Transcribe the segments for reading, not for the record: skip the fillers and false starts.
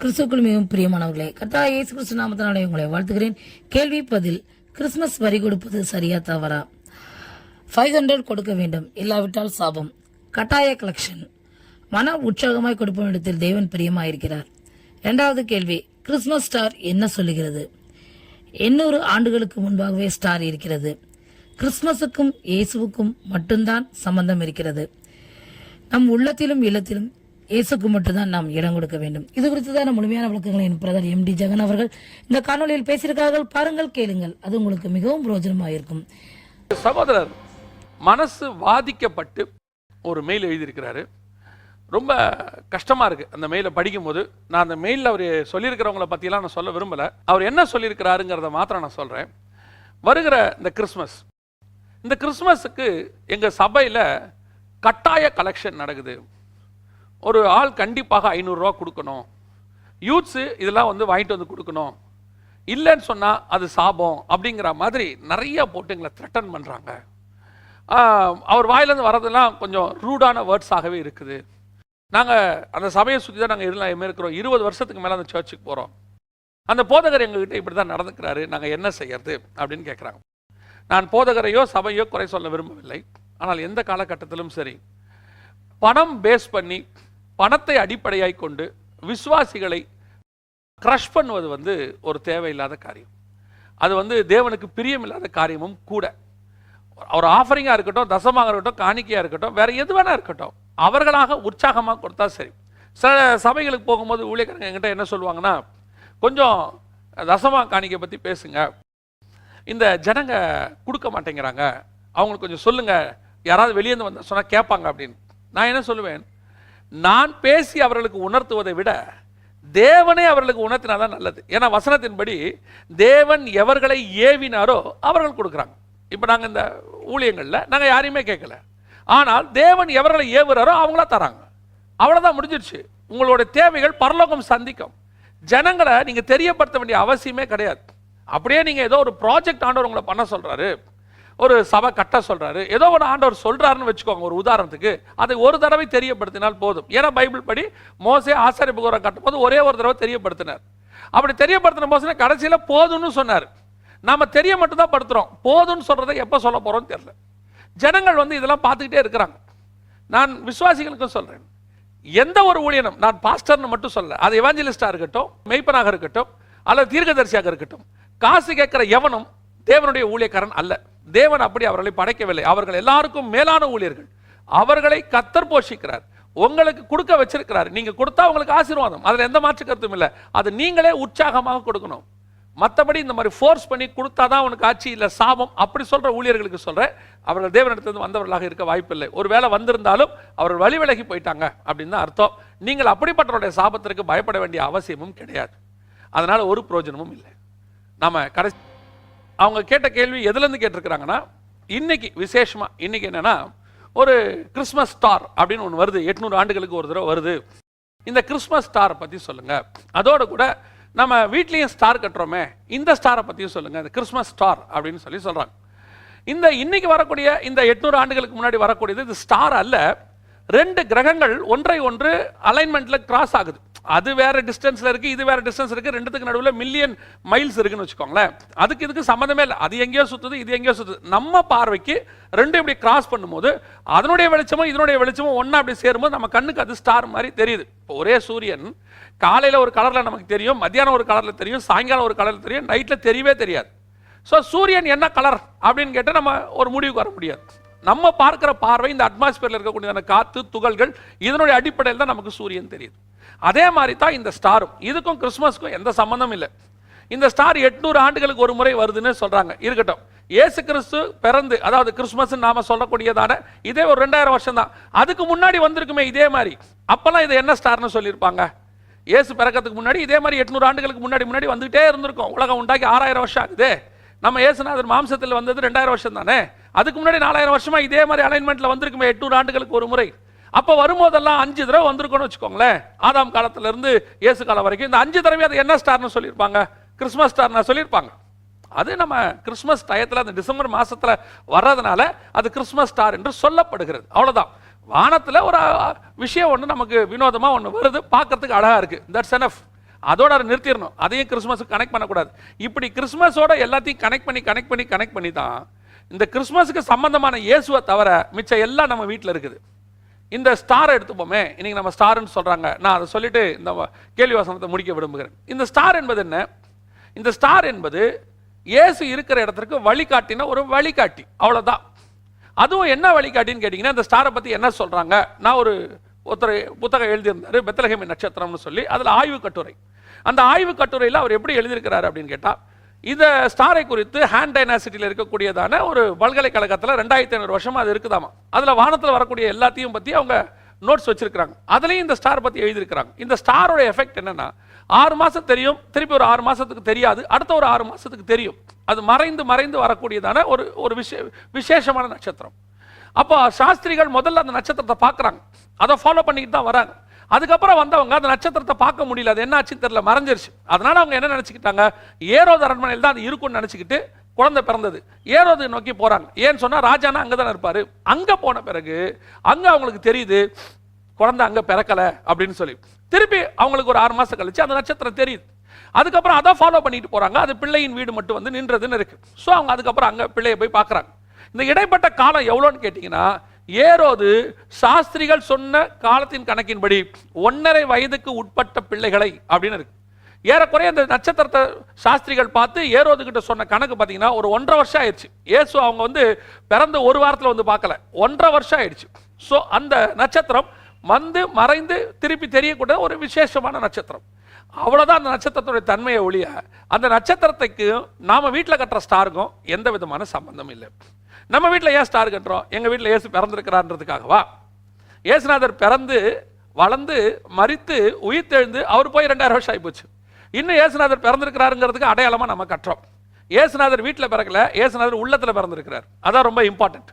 கிறிஸ்துவுக்குள் மிகவும் பிரியமானவர்களே, கர்த்தராகிய இயேசு கிறிஸ்து நாமத்தினாலே உங்களை வாழ்த்துகிறேன். கேள்வி பதில்: கிறிஸ்துமஸ் வரி கொடுப்பது சரியா தவறா? 500 கொடுக்க வேண்டும், இல்லாவிட்டால் சாபம். கட்டாய கலெக்ஷன். மன உற்சாகமாய் கொடுப்போம் இடத்தில் தேவன் பிரியமாயிருக்கிறார். இரண்டாவது கேள்வி: கிறிஸ்துமஸ் ஸ்டார் என்ன சொல்லுகிறது? 800 ஆண்டுகளுக்கு முன்பாகவே ஸ்டார் இருக்கிறது. கிறிஸ்துமஸுக்கும் இயேசுவுக்கும் மட்டும்தான் சம்பந்தம் இருக்கிறது. நம் உள்ளத்திலும் இல்லத்திலும் இயேசுக்கு மட்டும்தான் நாம் இடம் கொடுக்க வேண்டும். இது குறித்துதான் முழுமையான விளக்கங்களை என் பிரதர் MD ஜெகன் அவர்கள் இந்த காணொலியில் பேசியிருக்கிறார்கள். பாருங்கள், கேளுங்கள். அது உங்களுக்கு மிகவும் பிரயோஜனமாக இருக்கும். சகோதரர் மனசு வாதிக்கப்பட்டு ஒரு மெயில் எழுதியிருக்கிறாரு. ரொம்ப கஷ்டமா இருக்கு அந்த மெயிலை படிக்கும் போது. நான் அந்த மெயிலில் அவர் சொல்லியிருக்கிறவங்களை பற்றியெல்லாம் நான் சொல்ல விரும்பலை. அவர் என்ன சொல்லியிருக்கிறாருங்கிறத மாத்திரம் நான் சொல்கிறேன். வருகிற இந்த கிறிஸ்மஸுக்கு எங்கள் சபையில் கட்டாய கலெக்ஷன் நடக்குது. ஒரு ஆள் கண்டிப்பாக 500 ரூபா கொடுக்கணும். யூத்ஸு இதெல்லாம் வாங்கிட்டு வந்து கொடுக்கணும். இல்லைன்னு சொன்னால் அது சாபம் அப்படிங்கிற மாதிரி நிறைய போட்டு எங்களை த்ரெட்டன் பண்ணுறாங்க. அவர் வாயிலேருந்து வரதெல்லாம் கொஞ்சம் ரூடான வேர்ட்ஸாகவே இருக்குது. நாங்கள் அந்த சபையை சுற்றி தான் நாங்கள் எல்லாம் இருக்கிறோம். 20 வருஷத்துக்கு மேலே அந்த சர்ச்சுக்கு போகிறோம். அந்த போதகர் எங்ககிட்ட இப்படி தான் நடந்துக்கிறாரு, நாங்கள் என்ன செய்யறது அப்படின்னு கேட்குறாங்க. நான் போதகரையோ சபையோ குறை சொல்ல விரும்பவில்லை. ஆனால் எந்த காலகட்டத்திலும் சரி, பணம் பேஸ் பண்ணி பணத்தை அடிப்படையாய் கொண்டு விசுவாசிகளை கிரஷ் பண்ணுவது ஒரு தேவையில்லாத காரியம். அது தேவனுக்கு பிரியமில்லாத காரியமும் கூட. ஒரு ஆஃபரிங்காக இருக்கட்டும், தசமாக இருக்கட்டும், காணிக்கையாக இருக்கட்டும், வேற எது வேணா இருக்கட்டும், அவர்களாக உற்சாகமாக கொடுத்தா சரி. சில சபைகளுக்கு போகும்போது ஊழியக்காரங்க என்கிட்ட என்ன சொல்லுவாங்கன்னா, கொஞ்சம் தசமாக காணிக்கை பற்றி பேசுங்க, இந்த ஜனங்க கொடுக்க மாட்டேங்கிறாங்க, அவங்களுக்கு கொஞ்சம் சொல்லுங்க, யாராவது வெளியேந்து வந்து சொன்னால் கேட்பாங்க அப்படின்னு. நான் என்ன சொல்லுவேன், நான் பேசி அவர்களுக்கு உணர்த்துவதை விட தேவனே அவர்களுக்கு உணர்த்தினாதான் நல்லது. ஏன்னா வசனத்தின்படி தேவன் எவர்களை ஏவினாரோ அவர்கள் கொடுக்குறாங்க. இப்போ நாங்கள் இந்த ஊழியங்களில் நாங்கள் யாரையுமே கேட்கல, ஆனால் தேவன் எவர்களை ஏவுறாரோ அவங்களா தராங்க. அவ்வளோதான், முடிஞ்சிருச்சு. உங்களோட தேவைகள் பரலோகம் சந்திக்கும். ஜனங்களை நீங்கள் தெரியப்படுத்த வேண்டிய அவசியமே கிடையாது. அப்படியே நீங்கள் ஏதோ ஒரு ப்ராஜெக்ட் ஆண்டவர் உங்களை பண்ண சொல்கிறாரு, ஒரு சபை கட்ட சொல்றாரு, ஏதோ ஒரு ஆண்டவர் சொல்றாருன்னு வச்சுக்கோங்க. ஒரு உதாரணத்துக்கு அதை ஒரு தடவை தெரியப்படுத்தினால் போதும். ஏன்னா பைபிள் படி மோசே ஆசாரிப்பு கூரை கட்டும் போது ஒரே ஒரு தடவை தெரியப்படுத்தினார். அப்படி தெரியப்படுத்தின மோசே கடைசியில் போதும்னு சொன்னார். நாம தெரிய மட்டும் தான் படுத்துறோம், போதும்னு சொல்றதை எப்போ சொல்ல போறோம்னு தெரியல. ஜனங்கள் இதெல்லாம் பார்த்துக்கிட்டே இருக்கிறாங்க. நான் விசுவாசிகளுக்கும் சொல்றேன், எந்த ஒரு ஊழியனும், நான் பாஸ்டர்னு மட்டும் சொல்ல, அது எவாஞ்சலிஸ்டா இருக்கட்டும், மெய்ப்பனாக இருக்கட்டும், அல்லது தீர்க்கதரிசியாக இருக்கட்டும், காசு கேட்கிற எவனும் தேவனுடைய ஊழியக்காரன் அல்ல. தேவன் அப்படி அவர்களை படைக்கவில்லை. அவர்கள் எல்லாருக்கும் மேலான ஊழியர்கள். அவர்களை கர்த்தர் போஷிக்கிறார், உங்களுக்கு கொடுக்க வச்சிருக்கிறார். நீங்க கொடுத்தா உங்களுக்கு ஆசீர்வாதம், அதுல எந்த மாற்று கருத்தும் இல்லை. அது நீங்களே உற்சாகமாக கொடுக்கணும். மற்றபடி இந்த மாதிரி ஃபோர்ஸ் பண்ணி கொடுத்தாதான் உனக்கு ஆட்சி இல்லை சாபம் அப்படி சொல்ற ஊழியர்களுக்கு சொல்றேன், அவர்கள் தேவனிடத்திலிருந்து வந்தவர்களாக இருக்க வாய்ப்பில்லை. ஒருவேளை வந்திருந்தாலும் அவர்கள் வழி விலகி போயிட்டாங்க அப்படின்னு தான் அர்த்தம். நீங்கள் அப்படிப்பட்டவருடைய சாபத்திற்கு பயப்பட வேண்டிய அவசியமும் கிடையாது. அதனால ஒரு பிரயோஜனமும் இல்லை. நாம கடைசி அவங்க கேட்ட கேள்வி எதுலேருந்து கேட்டிருக்கிறாங்கன்னா, இன்னைக்கு விசேஷமா இன்னைக்கு என்னன்னா, ஒரு கிறிஸ்மஸ் ஸ்டார் அப்படின்னு ஒன்று வருது. 800 ஆண்டுகளுக்கு ஒரு தடவை வருது. இந்த கிறிஸ்மஸ் ஸ்டாரை பற்றி சொல்லுங்க. அதோட கூட நம்ம வீட்லேயும் ஸ்டார் கட்டுறோமே, இந்த ஸ்டாரை பற்றியும் சொல்லுங்க, இந்த கிறிஸ்மஸ் ஸ்டார் அப்படின்னு சொல்றாங்க. இந்த இன்னைக்கு வரக்கூடிய இந்த 800 ஆண்டுகளுக்கு முன்னாடி வரக்கூடியது இது ஸ்டார் அல்ல. 2 கிரகங்கள் ஒன்றை ஒன்று அலைன்மெண்ட்ல கிராஸ் ஆகுது. அது வேற டிஸ்டன்ஸ்ல இருக்கு, இது வேற டிஸ்டன்ஸ் இருக்கு. ரெண்டுத்துக்கு நடுவில் மில்லியன் மைல்ஸ் இருக்குன்னு வச்சுக்கோங்களேன். அதுக்கு இதுக்கு சம்மந்தமே இல்லை. அது எங்கேயோ சுத்துது, இது எங்கேயோ சுத்துது. நம்ம பார்வைக்கு ரெண்டும் இப்படி கிராஸ் பண்ணும்போது அதனுடைய வெளிச்சமும் இதனுடைய வெளிச்சமும் ஒன்னா அப்படி சேரும்போது நம்ம கண்ணுக்கு அது ஸ்டார் மாதிரி தெரியுது. இப்போ ஒரே சூரியன் காலையில ஒரு கலர்ல நமக்கு தெரியும், மத்தியானம் ஒரு கலர்ல தெரியும், சாயங்காலம் ஒரு கலர்ல தெரியும், நைட்ல தெரியவே தெரியாது. ஸோ சூரியன் என்ன கலர் அப்படின்னு கேட்டால் நம்ம ஒரு முடிவுக்கு வர முடியாது. நம்ம பார்க்கிற பார்வை இந்த அட்மாஸ்பியர்ல இருக்கக்கூடிய காத்து துகள்கள் இதனுடைய அடிப்படையில் தான் நமக்கு சூரியன் தெரியுது. அதே மாதிரி தான் இந்த ஸ்டாரும். இதுக்கும் கிறிஸ்மஸ்க்கும் எந்த சம்பந்தம் இல்லை. இந்த ஸ்டார் 800 ஆண்டுகளுக்கு ஒரு முறை வருதுன்னு சொல்றாங்க. இருக்கட்டும், இயேசு கிறிஸ்து பிறந்து, அதாவது கிறிஸ்மஸ் நாம சொல்லக்கூடியதான இதே ஒரு 2000 வருஷம் தான். அதுக்கு முன்னாடி வந்திருக்குமே இதே மாதிரி. அப்பெல்லாம் இது என்ன ஸ்டார்னு சொல்லியிருப்பாங்க? இயேசு பிறக்கிறதுக்கு முன்னாடி இதே மாதிரி 800 ஆண்டுகளுக்கு முன்னாடி வந்துகிட்டே இருந்திருக்கும். உலகம் உண்டாக்கி 6000 வருஷம் ஆகுது. நம்ம இயேசுநாதர் மாம்சத்தில் வந்தது 2000 வருஷம் தானே. அதுக்கு முன்னாடி 4000 வருஷமா இதே மாதிரி அலைன்மெண்ட்ல வந்திருக்குமே 800 ஆண்டுகளுக்கு ஒரு முறை. அப்ப வரும்போதெல்லாம் 5 தடவை வந்திருக்கோம்னு வச்சுக்கோங்களேன். ஆதாம் காலத்துல இருந்து இயேசு காலம் வரைக்கும் இந்த 5 தடவை அது என்ன ஸ்டார்னு சொல்லியிருப்பாங்க? கிறிஸ்மஸ் ஸ்டார்னு சொல்லியிருப்பாங்க. அது நம்ம கிறிஸ்மஸ் டயத்தில் அந்த டிசம்பர் மாசத்துல வர்றதுனால அது கிறிஸ்மஸ் ஸ்டார் என்று சொல்லப்படுகிறது. அவ்வளவுதான். வானத்துல ஒரு விஷயம் ஒன்று நமக்கு வினோதமா ஒன்று வருது, பார்க்கறதுக்கு அழகா இருக்கு, தட்ஸ் எனஃப். அதோட அதை நிறுத்திடணும். அதையும் கிறிஸ்மஸுக்கு கனெக்ட் பண்ணக்கூடாது. இப்படி கிறிஸ்மஸோட எல்லாத்தையும் கனெக்ட் பண்ணி தான் இந்த கிறிஸ்மஸுக்கு சம்பந்தமான இயேசுவை தவிர மிச்சம் எல்லாம் நம்ம வீட்டில் இருக்குது. இந்த ஸ்டாரை எடுத்துப்போமே, இன்னைக்கு நம்ம ஸ்டார்னு சொல்றாங்க. நான் அதை சொல்லிட்டு இந்த கேள்வி வசனத்தை முடிக்க விரும்புகிறேன். இந்த ஸ்டார் என்பது என்ன? இந்த ஸ்டார் என்பது இயேசு இருக்கிற இடத்திற்கு வழிகாட்டின ஒரு வழிகாட்டி, அவ்வளவுதான். அதுவும் என்ன வழிகாட்டின்னு கேட்டீங்கன்னா, இந்த ஸ்டாரை பத்தி என்ன சொல்றாங்க. நான் ஒரு புத்தகம் எழுதியிருந்தாரு, பெத்லகேமின் நட்சத்திரம்னு சொல்லி. அதில் ஆய்வு கட்டுரை. அந்த ஆய்வு கட்டுரையில் அவர் எப்படி எழுதியிருக்கிறாரு அப்படின்னு கேட்டால், இந்த ஸ்டாரை குறித்து ஹேண்ட் டைனாசிட்டியில் இருக்கக்கூடியதான ஒரு பல்கலைக்கழகத்தில் 2500 வருஷமா அது இருக்குதாமா. அதில் வானத்தில் வரக்கூடிய எல்லாத்தையும் பற்றி அவங்க நோட்ஸ் வச்சிருக்கிறாங்க. அதுலேயும் இந்த ஸ்டார் பற்றி எழுதியிருக்கிறாங்க. இந்த ஸ்டாரோட எஃபெக்ட் என்னன்னா, 6 மாதம் தெரியும், திருப்பி ஒரு 6 மாதத்துக்கு தெரியாது, அடுத்த ஒரு 6 மாதத்துக்கு தெரியும். அது மறைந்து வரக்கூடியதான ஒரு விசேஷமான நட்சத்திரம். அப்போ சாஸ்திரிகள் முதல்ல அந்த நட்சத்திரத்தை பார்க்குறாங்க, அதை ஃபாலோ பண்ணிக்கிட்டு தான் வராங்க. அதுக்கப்புறம் வந்தவங்க அந்த நட்சத்திரத்தை பார்க்க முடியல, அது என்ன ஆச்சுன்னு தெரியல, மறைஞ்சிருச்சு. அதனால அவங்க என்ன நினச்சிக்கிட்டாங்க, ஏரோது அரண்மனையில் தான் அது இருக்கும்னு நினச்சிக்கிட்டு குழந்தை பிறந்தது ஏரோது நோக்கி போகிறாங்க. ஏன்னு சொன்னால் ராஜானா அங்கே தானே இருப்பார். அங்கே போன பிறகு அங்கே அவங்களுக்கு தெரியுது குழந்தை அங்கே பிறக்கலை அப்படின்னு சொல்லி. திருப்பி அவங்களுக்கு ஒரு 6 மாதம் கழிச்சு அந்த நட்சத்திரம் தெரியுது. அதுக்கப்புறம் அதை ஃபாலோ பண்ணிட்டு போகிறாங்க. அது பிள்ளையின் வீடு மட்டும் வந்து நின்றதுன்னு இருக்கு. ஸோ அவங்க அதுக்கப்புறம் அங்கே பிள்ளையை போய் பார்க்குறாங்க. இந்த இடைப்பட்ட காலம் எவ்வளோன்னு கேட்டிங்கன்னா, ஏரோது சாஸ்திரிகள் சொன்ன காலத்தின் கணக்கின்படி 1.5 வயதுக்கு உட்பட்ட பிள்ளைகளை அப்படின்னு இருக்கு. ஏறக்குறைய அந்த நட்சத்திரத்தை சாஸ்திரிகள் பார்த்து ஏரோது கிட்ட சொன்ன கணக்கு பார்த்தீங்கன்னா ஒரு 1.5 வருஷம் ஆயிடுச்சு. இயேசு அவங்க வந்து பிறந்த ஒரு வாரத்தில் வந்து பார்க்கல, 1.5 வருஷம் ஆயிடுச்சு. ஸோ அந்த நட்சத்திரம் வந்து மறைந்து திருப்பி தெரியக்கூடிய ஒரு விசேஷமான நட்சத்திரம். அவ்வளோதான் அந்த நட்சத்திரத்துடைய தன்மையை ஒழிய அந்த நட்சத்திரத்துக்கு நாம வீட்டில் கட்டுற ஸ்டாருக்கும் எந்த விதமான சம்பந்தம் இல்லை. நம்ம வீட்டில் ஏன் ஸ்டார் கட்டுறோம்? எங்கள் வீட்டில் இயேசு பிறந்திருக்கிறான்றதுக்காகவா? இயேசுநாதர் பிறந்து வளர்ந்து மரித்து உயிர்த்தெழுந்து அவர் போய் 2000 வருஷம் ஆகிப்போச்சு. இன்னும் இயேசுநாதர் பிறந்திருக்கிறாருங்கிறதுக்கு அடையாளமாக நம்ம கட்டுறோம். இயேசுநாதர் வீட்டில் பிறக்கல, இயேசுநாதர் உள்ளத்தில் பிறந்திருக்கிறார். அதான் ரொம்ப இம்பார்ட்டன்ட்.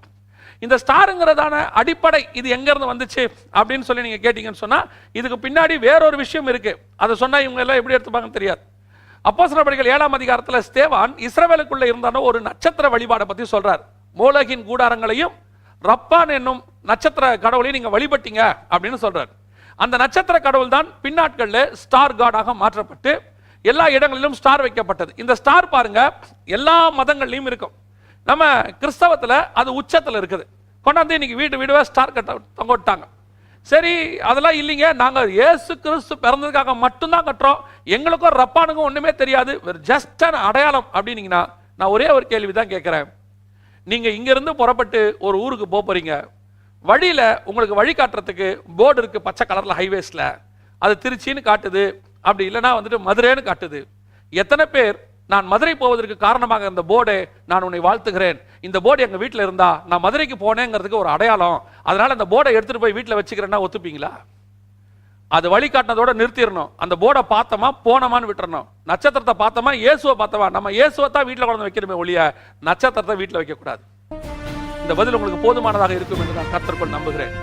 இந்த ஸ்டாருங்கிறதான அடிப்படை இது எங்கேருந்து வந்துச்சு அப்படின்னு சொல்லி நீங்கள் கேட்டீங்கன்னு சொன்னால், இதுக்கு பின்னாடி வேறொரு விஷயம் இருக்கு. அதை சொன்னால் இவங்க எல்லாம் எப்படி எடுத்துப்பாங்கன்னு தெரியாது. அப்போஸ்தலர் நடபடிகள் 7ஆம் அதிகாரத்தில் ஸ்தேவான் இஸ்ரவேலுக்குள்ள இருந்தான ஒரு நட்சத்திர வழிபாடை பற்றி சொல்றார். மோலகின் கூடாரங்களையும் ரப்பான் என்னும் நட்சத்திர கடவுளையும் நீங்க வழிபட்டீங்க அப்படின்னு சொல்றாரு. அந்த நட்சத்திர கடவுள் தான் பின்னாட்களில் ஸ்டார் காடாக மாற்றப்பட்டு எல்லா இடங்களிலும் ஸ்டார் வைக்கப்பட்டது. இந்த ஸ்டார் பாருங்க எல்லா மதங்கள்லையும் இருக்கும். நம்ம கிறிஸ்தவத்தில் அது உச்சத்தில் இருக்குது. கொண்டாந்து இன்னைக்கு வீடு ஸ்டார் தொங்க விட்டாங்க. சரி, அதெல்லாம் இல்லைங்க, நாங்கள் இயேசு கிறிஸ்து பிறந்ததுக்காக மட்டும்தான் கட்டுறோம், எங்களுக்கும் ரப்பானுக்கும் ஒன்றுமே தெரியாது, ஜஸ்ட் அன் அடையாளம் அப்படின்னீங்கன்னா, நான் ஒரே ஒரு கேள்வி தான் கேட்குறேன். நீங்கள் இங்கேருந்து புறப்பட்டு ஒரு ஊருக்கு போகிறீங்க, வழியில் உங்களுக்கு வழி காட்டுறதுக்கு போர்டு இருக்குது பச்சை கலரில் ஹைவேஸில், அது திருச்சின்னு காட்டுது, அப்படி இல்லைன்னா வந்துட்டு மதுரைன்னு காட்டுது. எத்தனை பேர் நான் மதுரை போவதற்கு காரணமாக இந்த போர்டை நான் உன்னை வாழ்த்துகிறேன், இந்த போர்டு எங்கள் வீட்டில் இருந்தா நான் மதுரைக்கு போனேங்கிறதுக்கு ஒரு அடையாளம், அதனால அந்த போர்டை எடுத்துகிட்டு போய் வீட்டில் வச்சுக்கிறேன்னா ஒத்துப்பீங்களா? அது வழிகாட்டினதோட நிறுத்திடணும். அந்த போர்டை பார்த்தோமா போனோமான்னு விட்டுறணும். நட்சத்திரத்தை பார்த்தோமா இயேசுவை பார்த்தோமா, நம்ம இயேசுவை தான் வீட்டில் கொண்டு வைக்கணுமே ஒழிய நட்சத்திரத்தை வீட்டில் வைக்கக்கூடாது. இந்த பதில் உங்களுக்கு போதுமானதாக இருக்கும் என்று நான் கர்த்தருக்குள் நம்புகிறேன்.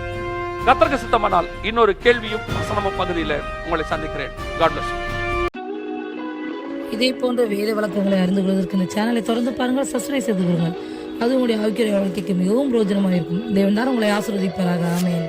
கர்த்தருக்கு சித்தமானால் இன்னொரு கேள்வியும் வசனமும் பகுதியில் உங்களை சந்திக்கிறேன். God bless you. இதே போன்ற வேத வழக்கங்களை அறிந்து கொள்வதற்கு இந்த சேனலை தொடர்ந்து பாருங்கள், சப்ஸ்கிரைப் செய்து கொள்ளுங்கள். அது உங்களுடைய ஆரோக்கிய வாழ்க்கைக்கு மிகவும் பிரயோஜனமாக இருக்கும். தேவன் தான் உங்களை ஆசீர்வதிப்பாராக. ஆமென்.